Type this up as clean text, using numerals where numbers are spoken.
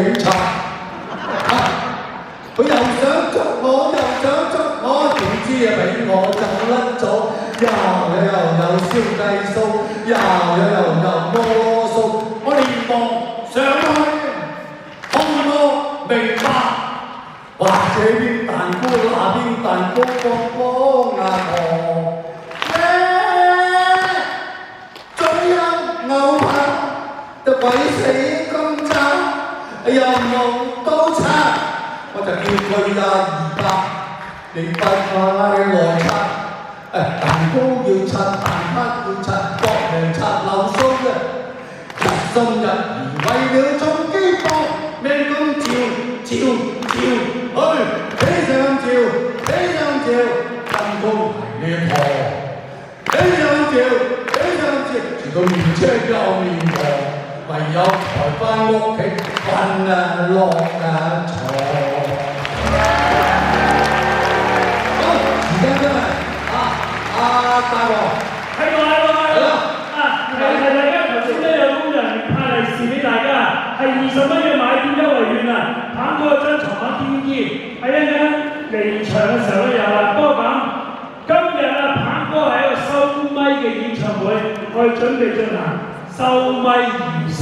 警察。佢又想捉我，又想捉我，點知啊俾我就甩咗，又燒雞鬚，又摩鬚，我連忙上去，看我明白，哇這邊蛋糕那邊蛋糕，幫啊婆，仲有牛扒，就鬼死咁渣，又冇刀叉。我就叫佢200，你快來拆！蛋糕要拆，蛋撻要拆，各樣拆漏須嘅。日新日異，為了充飢荒，命咁照，起上照，陰公係呢婆，起上照，直到面青又面黃，唯有抬返屋企瞓啊落啊床。大王，係大家頭先都有工人派利是俾大家，係20蚊嘅買店優惠券啊！棒哥張床板 DVD 喺一陣離場嘅時候都有啦。不過咁，今日啊，棒哥係一個收咪嘅演唱會，我哋準備進行收咪儀式。